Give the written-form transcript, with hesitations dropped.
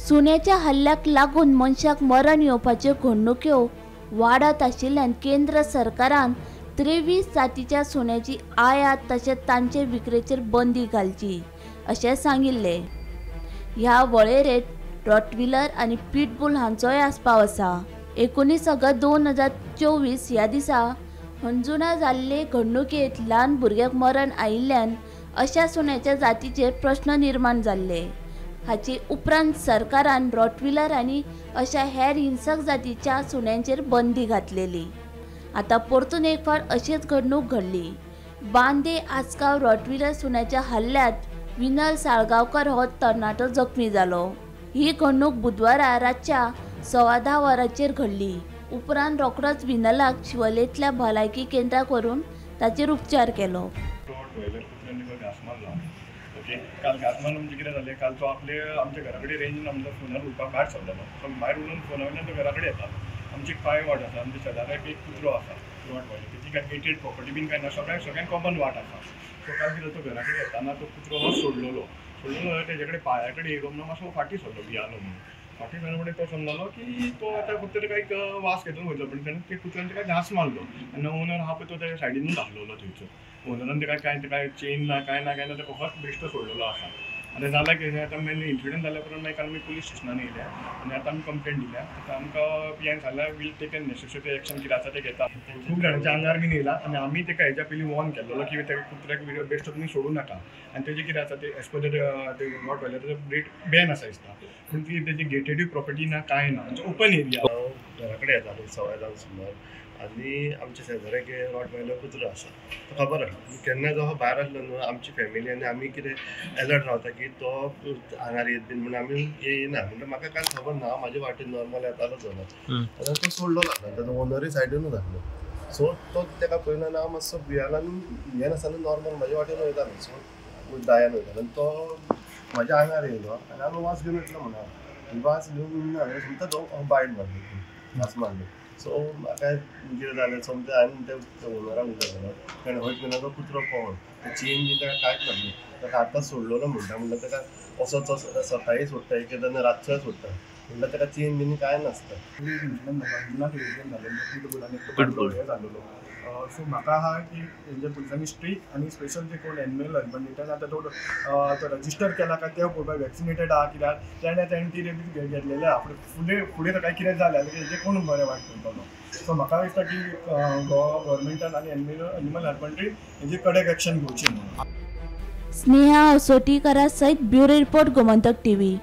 सुन्याच्या हल्ल्याक लागून मनशाक मरण येवपाच्यो घडणुक्यो वाडत आशिल्ल्यान केंद्र सरकारान 23 जातीच्या सुन्याची आयात तशेंच तांचे विक्रेचेर बंदी घालची अशें सांगिल्ले। ह्या वळेरेंत रॉटविलर आनी पिटबुल हांचोय आस्पाव आसा। 19 ऑगस्ट 2024 ह्या दिसा हंजुणा जाल्ले घडणुकेंत ल्हान भुरग्याक मरण आयिल्ल्यान अशा सुन्याच्या जातीचेर प्रश्न निर्माण जाल्ले। हाचे उपरांत सरकारान रॉटविलर आनी अशा हेर हिंसक जातीच्या सुन्यांचेर बंदी घातलेली। आता परतून एक फावट अशीच घडणूक घडली। बांदे आसगांव रॉटविलर सुन्याच्या हल्ल्यांत विनल साळगांवकर हो तरणाटो जखमी जालो। ही घडणूक बुधवारा रातच्या 10:15 वरांचेर घडली। उपरांत रोखडोच विनलाक शिवोलेंतल्या भलायकी केंद्राक व्हरून ताचेर उपचार केलो। काल घास मारून म्हणजे कितें जालें, काल तो आपले आमच्या घरा कडेन रेंज आमचो फोनार उलोवपाक भायर सरलेलो। सो भायर उलोवन फोना वयल्यान तो घरा कडेन येता। आमची एक पाय वाट आसा, आमच्या शेजाऱ्याक एक कुत्रो आसा रॉट व्हायलर, ती काय गेटेड प्रॉपर्टी बीन काय ना, सगळ्यांक कॉमन वाट आसा। सो काल कितें तो घरा कडेन येताना तो कुत्रो हो सोडलेलो तेजे कडेन पांया कडेन येवन मातसो फाटी सरलो भियालो म्हणून। फाटी सरलो म्हणून तो समजलो की तो आतां फक्त तेका वास घेतून वयतलो, पण तेणें ते कुत्र्यान तेका घास मारलो आनी ओनर आहा पळय तो तेच्या सायडीनूच धाकलेलो थंयचो। ओनरान तेका काय चेन ना काय तो फकत बेश्टो सोडलेलो आसा। आनी जाल्यार कितें आतां मेन इन्सिडंट जाल्या उपरांत मागीर काल आमी पुलीस स्टेशनान येयल्या आनी आतां आमी कंप्लेंट दिल्या। आतां आमकां पीएन सांगल्यार वील टेकन नेसेसरी एक्शन कितें आसा तें घेता। खूब जाणांच्या आंगार बीन येयला आनी आमी तेका हेच्या पयलीं वॉर्न केल्लो की तेका कुत्र्याक बेश्टो तुमी सोडूं नाका। आनी तेजें कितें आसा तें एज पर ते रॉट व्हायलर रेट बॅन आसा दिसता, पूण ती तेजी गेटेड प्रॉपर्टी ना काय ना, म्हणजे ओपन एरिया। घरा कडेन येतालो 6:15 सुमार आनी आमच्या शेजाऱ्याक रॉट व्हायलर कुत्रो आसा तो खबर आसा। केन्ना जो भायर आसलो न्हू आमची फॅमिली आनी आमी कितें अलर्ट रावता की तो आंगार येत बीन म्हणून आमी येयना। म्हणजे म्हाका कांय खबर ना, हांव म्हाजे वाटेन नॉर्मल येतालो जाल्यार आनी तो सोडलो लागलो, ताजो ओनरूय सायडीनूच आसलो। सो तो तेका पळयलो आनी हांव मातसो भियेलो आनी भियेन आसतना नॉर्मल म्हाजे वाटेन वयतालो, सो दायान वयतालो आनी तो म्हाज्या आंगार येयलो आनी हांवें वास घेवन वयतलो म्हणून वास घेवन समजा तो बायट मारलो, वास मारलो। सो म्हाका कितें जालें समजा हांवें त्या ओनराक उलयलो, ताणें हयत म्हणून तो कुत्रो पळोवन चेन बीन ताका कांयच नासलें, ताका आतां सोडलेलो म्हणल्यार ताका असोच सकाळीं सोडटा एकदां रातचोय सोडटा म्हणल्यार ताका चेन बीन कांय नासता। सो म्हाका आहा की हेंच्या पुलिसांनी स्ट्रीक आनी स्पेशल जे कोण एनिमल हजबंड्रींटान आतां तो रजिस्टर केला काय ते पळोवपाक वॅक्सिनेटेड आहा कित्याक तेणें ती रेबीज घेतलेले आहा, फुडें ताका कितें जालें जाल्यार हेजें कोण बरें वायट करतलो। सो म्हाका दिसता की गव्हर्मेंटान आनी एनिमल हजबंड्री हेजी कडक एक्शन घेवची म्हणून। स्नेहा असोटीकरा सयत ब्युरो रिपोर्ट गोमंतक टीव्ही।